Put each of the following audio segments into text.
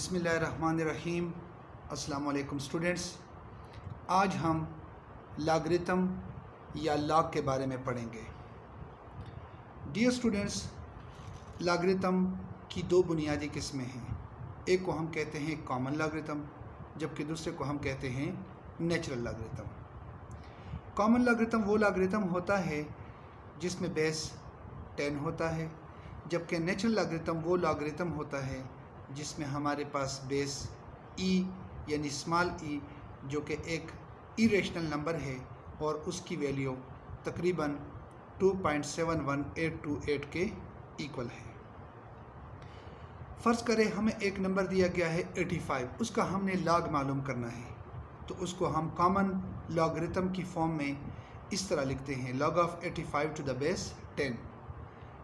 बिस्मिल्लाहिर्रहमानिर्रहीम। अस्सलाम वालेकुम स्टूडेंट्स। आज हम लॉगरिथम या लॉग के बारे में पढ़ेंगे। डियर स्टूडेंट्स, लॉगरिथम की दो बुनियादी किस्में हैं। एक को हम कहते हैं कॉमन लॉगरिथम, जबकि दूसरे को हम कहते हैं नेचुरल लॉगरिथम। कॉमन लॉगरिथम वो लॉगरिथम होता है जिसमें बेस 10 होता है, जबकि नेचुरल लॉगरिथम वो लॉगरिथम होता है जिसमें हमारे पास बेस e यानी स्मॉल e जो कि एक इरेशनल नंबर है और उसकी वैल्यू तकरीबन 2.71828 के इक्वल है। फ़र्ज़ करें हमें एक नंबर दिया गया है 85, उसका हमने लॉग मालूम करना है, तो उसको हम कॉमन लॉगरिथम की फॉर्म में इस तरह लिखते हैं, log of 85 to the base 10।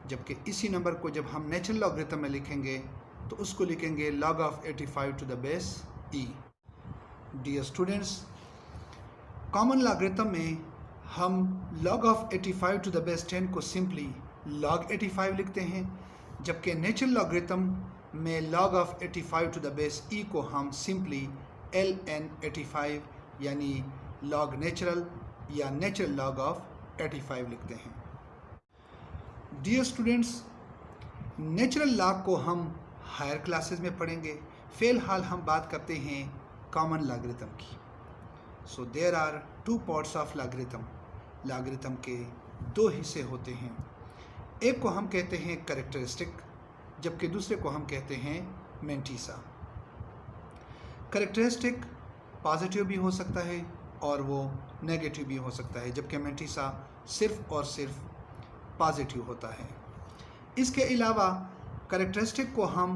जबकि इसी नंबर को जब हम नेचुरल लॉगरिथम में लिखेंगे तो उसको लिखेंगे log of 85 to the base e। Dear students, common logarithm में हम log of 85 to the base 10 को सिंपली log 85 लिखते हैं, जबकि नेचुरल लॉगरिथम में log of 85 to the base e को हम सिंपली ln 85 यानी log नेचुरल या नेचुरल log of 85 लिखते हैं। डियर स्टूडेंट्स, नेचुरल लॉग को हम हायर क्लासेस में पढ़ेंगे। फ़िलहाल हम बात करते हैं कॉमन लॉगरिथम की। So there are two parts of logarithm. Logarithm के दो हिस्से होते हैं। एक को हम कहते हैं कैरेक्टरिस्टिक, जबकि दूसरे को हम कहते हैं मेंटिसा। कैरेक्टरिस्टिक पॉजिटिव भी हो सकता है और वो नेगेटिव भी हो सकता है, जबकि मेंटिसा सिर्फ और सिर्फ पॉजिटिव होता है। इसके अलावा कैरेक्टरिस्टिक को हम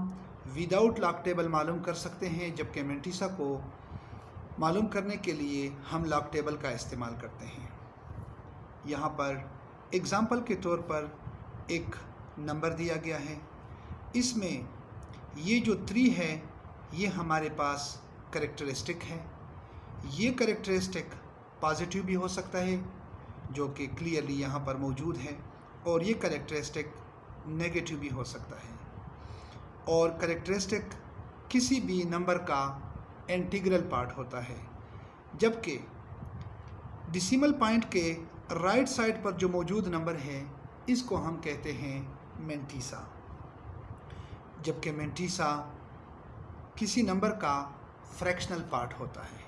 विदाउट लॉग टेबल मालूम कर सकते हैं, जबकि मेंटिसा को मालूम करने के लिए हम लॉग टेबल का इस्तेमाल करते हैं। यहाँ पर एग्ज़ाम्पल के तौर पर एक नंबर दिया गया है, इसमें ये जो 3 है ये हमारे पास कैरेक्टरिस्टिक है। ये कैरेक्टरिस्टिक पॉजिटिव भी हो सकता है जो कि क्लियरली यहाँ पर मौजूद है, और ये कैरेक्टरिस्टिक नेगेटिव भी हो सकता है। और कैरेक्टरिस्टिक किसी भी नंबर का इंटीग्रल पार्ट होता है, जबकि डेसिमल पॉइंट के राइट साइड पर जो मौजूद नंबर है इसको हम कहते हैं मेंटिसा, जबकि मेंटिसा किसी नंबर का फ्रैक्शनल पार्ट होता है।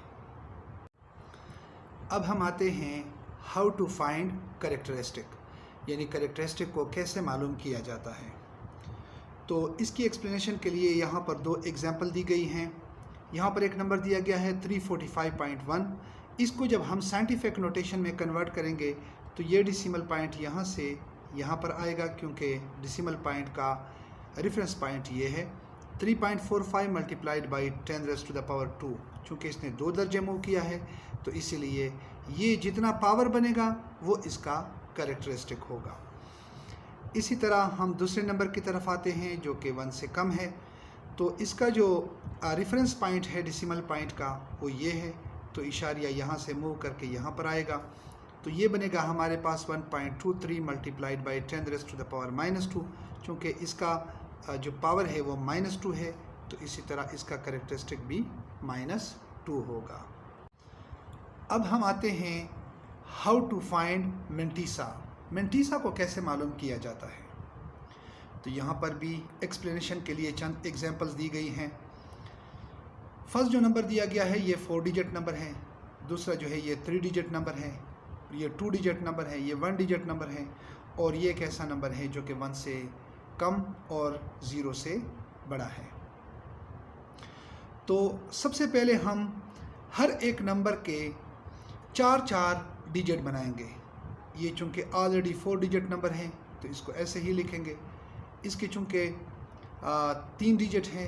अब हम आते हैं हाउ टू फाइंड कैरेक्टरिस्टिक, यानी कैरेक्टरिस्टिक को कैसे मालूम किया जाता है। तो इसकी एक्सप्लेनेशन के लिए यहाँ पर दो एग्जांपल दी गई हैं। यहाँ पर एक नंबर दिया गया है 345.1। इसको जब हम साइंटिफिक नोटेशन में कन्वर्ट करेंगे तो ये डेसिमल पॉइंट यहाँ से यहाँ पर आएगा, क्योंकि डेसिमल पॉइंट का रेफरेंस पॉइंट ये है 3.45 मल्टीप्लाइड बाई 10⁻²। चूँकि इसने 2 दर्जे मूव किया है तो इसीलिए ये जितना पावर बनेगा वो इसका कैरेक्टरिस्टिक होगा। इसी तरह हम दूसरे नंबर की तरफ आते हैं जो कि 1 से कम है, तो इसका जो रेफरेंस पॉइंट है डेसिमल पॉइंट का वो ये है, तो इशारिया यहाँ से मूव करके यहाँ पर आएगा, तो ये बनेगा हमारे पास 1.23 मल्टीप्लाइड बाई 10⁻²। चूँकि इसका जो पावर है वो -2 है, तो इसी तरह इसका कैरेक्टरिस्टिक भी -2 होगा। अब हम आते हैं how to find mantissa. Mantissa को कैसे मालूम किया जाता है, तो यहाँ पर भी एक्सप्लेनेशन के लिए चंद एग्जांपल्स दी गई हैं। फर्स्ट जो नंबर दिया गया है ये 4 डिजिट नंबर है, दूसरा जो है ये 3 डिजिट नंबर है, ये 2 डिजिट नंबर है, ये 1 डिजिट नंबर है, और ये एक ऐसा नंबर है जो कि 1 से कम और 0 से बड़ा है। तो सबसे पहले हम हर एक नंबर के 4 डिजिट बनाएंगे। ये चूँकि ऑलरेडी 4 डिजिट नंबर है तो इसको ऐसे ही लिखेंगे। इसके चूँकि 3 डिजिट हैं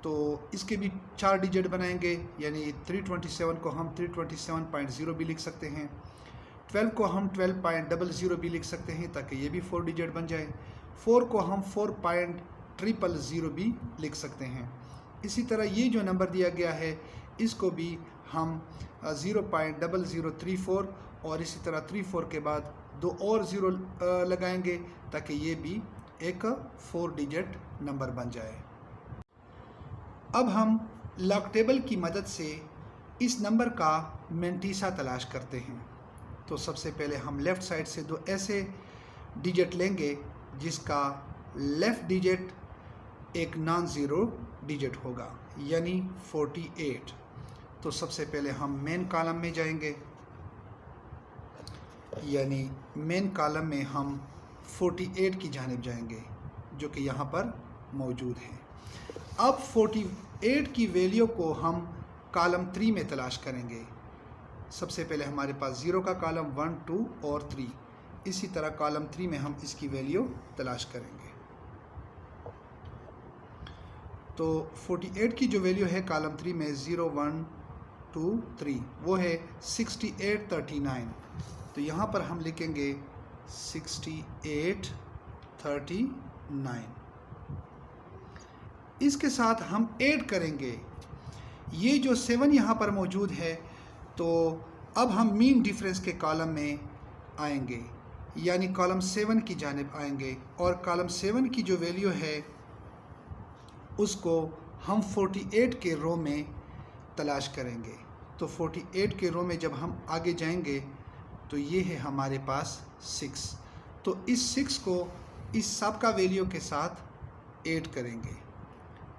तो इसके भी 4 डिजिट बनाएंगे, यानी 327 को हम 327.0 भी लिख सकते हैं, 12 को हम 12.00 भी लिख सकते हैं ताकि ये भी 4 डिजिट बन जाए, 4 को हम 4.000 भी लिख सकते हैं। इसी तरह ये जो नंबर दिया गया है इसको भी हम 0.0034 और इसी तरह 34 के बाद 2 और 0 लगाएंगे ताकि ये भी एक 4 डिजिट नंबर बन जाए। अब हम लॉग टेबल की मदद से इस नंबर का मेंटीसा तलाश करते हैं। तो सबसे पहले हम लेफ़्ट साइड से दो ऐसे डिजिट लेंगे जिसका लेफ़्ट डिजिट एक नॉन ज़ीरो डिजिट होगा, यानी 48। तो सबसे पहले हम मेन कॉलम में जाएंगे, यानी मेन कॉलम में हम 48 की जानिब जाएंगे जो कि यहाँ पर मौजूद है। अब 48 की वैल्यू को हम कॉलम 3 में तलाश करेंगे। सबसे पहले हमारे पास 0 का कॉलम 1, 2 और 3, इसी तरह कॉलम 3 में हम इसकी वैल्यू तलाश करेंगे। तो 48 की जो वैल्यू है कॉलम 3 में 0, 1, 2, 3 वो है 6839। तो यहाँ पर हम लिखेंगे 6839। इसके साथ हम ऐड करेंगे ये जो 7 यहाँ पर मौजूद है। तो अब हम मीन डिफरेंस के कॉलम में आएंगे, यानी कॉलम 7 की जानिब आएंगे और कॉलम 7 की जो वैल्यू है उसको हम 48 के रो में तलाश करेंगे। तो 48 के रो में जब हम आगे जाएंगे तो ये है हमारे पास 6। तो इस 6 को इस सब का वैल्यू के साथ ऐड करेंगे।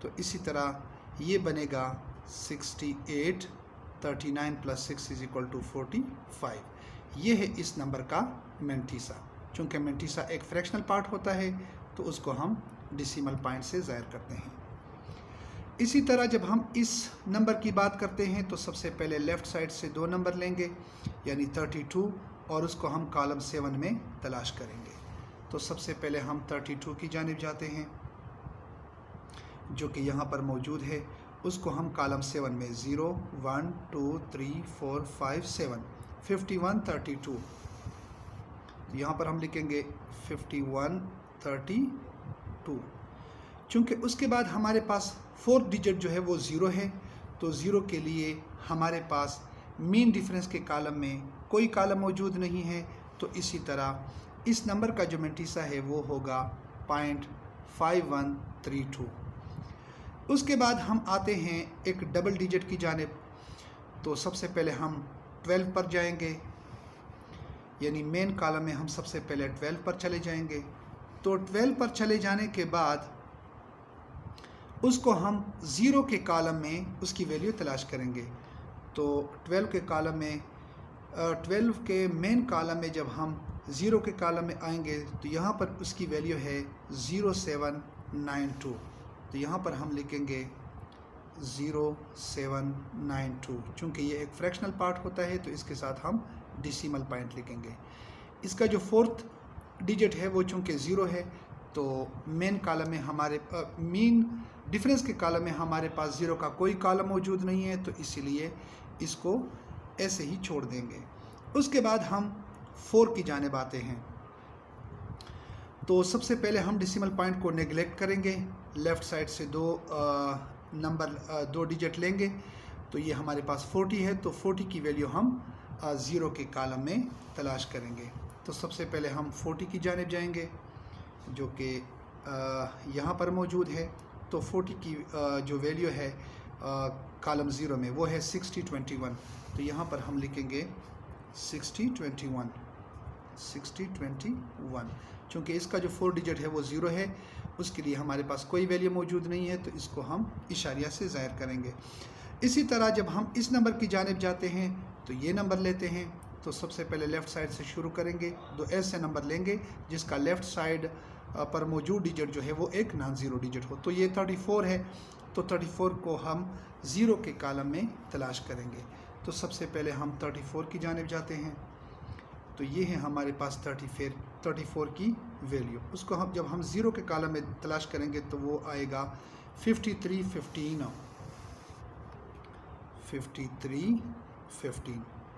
तो इसी तरह ये बनेगा 6839 प्लस 6 इज इक्वल टू 45। ये है इस नंबर का मेंटीसा। चूँकि मेंटीसा एक फ्रैक्शनल पार्ट होता है तो उसको हम डेसिमल पॉइंट से ज़ाहिर करते हैं। इसी तरह जब हम इस नंबर की बात करते हैं तो सबसे पहले लेफ़्ट साइड से 2 नंबर लेंगे, यानी 32, और उसको हम कॉलम 7 में तलाश करेंगे। तो सबसे पहले हम 32 की जानिब जाते हैं जो कि यहाँ पर मौजूद है। उसको हम कॉलम 7 में 0, 1, 2, 3, 4, 5, 7, 51, 32। यहाँ पर हम लिखेंगे 51, 32। चूँकि उसके बाद हमारे पास 4th डिजिट जो है वो 0 है, तो 0 के लिए हमारे पास मीन डिफरेंस के कॉलम में कोई कॉलम मौजूद नहीं है। तो इसी तरह इस नंबर का जो मेंटीसा है वो होगा 0.5132। उसके बाद हम आते हैं एक डबल डिजिट की जानिब। तो सबसे पहले हम 12 पर जाएंगे, यानी मेन कॉलम में हम सबसे पहले 12 पर चले जाएंगे। तो 12 पर चले जाने के बाद उसको हम 0 के कॉलम में उसकी वैल्यू तलाश करेंगे। तो 12 के कॉलम में 12 के मेन कॉलम में जब हम 0 के कॉलम में आएंगे तो यहाँ पर उसकी वैल्यू है 0792। तो यहाँ पर हम लिखेंगे 0792। चूँकि ये एक फ्रैक्शनल पार्ट होता है तो इसके साथ हम डेसिमल पॉइंट लिखेंगे। इसका जो 4th डिजिट है वो चूँकि 0 है तो मेन कॉलम में हमारे मीन डिफरेंस के कॉलम में हमारे पास 0 का कोई कॉलम मौजूद नहीं है, तो इसीलिए इसको ऐसे ही छोड़ देंगे। उसके बाद हम 4 की जानिब आते हैं। तो सबसे पहले हम डेसिमल पॉइंट को नेगलेक्ट करेंगे, लेफ़्ट साइड से 2 डिजिट लेंगे। तो ये हमारे पास 40 है, तो 40 की वैल्यू हम 0 के कॉलम में तलाश करेंगे। तो सबसे पहले हम 40 की जानिब जाएंगे जो कि यहाँ पर मौजूद है। तो 40 की जो वैल्यू है कॉलम 0 में वो है 6021। तो यहाँ पर हम लिखेंगे 6021। चूँकि इसका जो 4 डिजिट है वो 0 है, उसके लिए हमारे पास कोई वैल्यू मौजूद नहीं है, तो इसको हम इशारिया से ज़ाहिर करेंगे। इसी तरह जब हम इस नंबर की जानिब जाते हैं तो ये नंबर लेते हैं। तो सबसे पहले लेफ़्ट साइड से शुरू करेंगे, 2 ऐसे नंबर लेंगे जिसका लेफ़्ट साइड पर मौजूद डिजिट जो है वो एक नॉन ज़ीरो डिजिट हो। तो ये 34 है, तो 34 को हम 0 के कॉलम में तलाश करेंगे। तो सबसे पहले हम 34 की जानिब जाते हैं। तो ये है हमारे पास 34 की वैल्यू। उसको हम जब हम 0 के कॉलम में तलाश करेंगे तो वो आएगा 5315।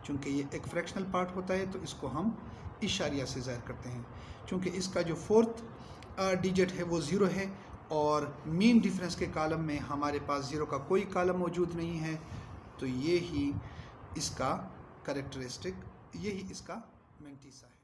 चूँकि ये एक फ्रैक्शनल पार्ट होता है तो इसको हम इशारिया से ज़ाहिर करते हैं। चूँकि इसका जो 4th डिजिट है वो 0 है और मीन डिफरेंस के कॉलम में हमारे पास 0 का कोई कॉलम मौजूद नहीं है, तो ये ही इसका कैरेक्टरिस्टिक, यही इसका मेंटीसा है।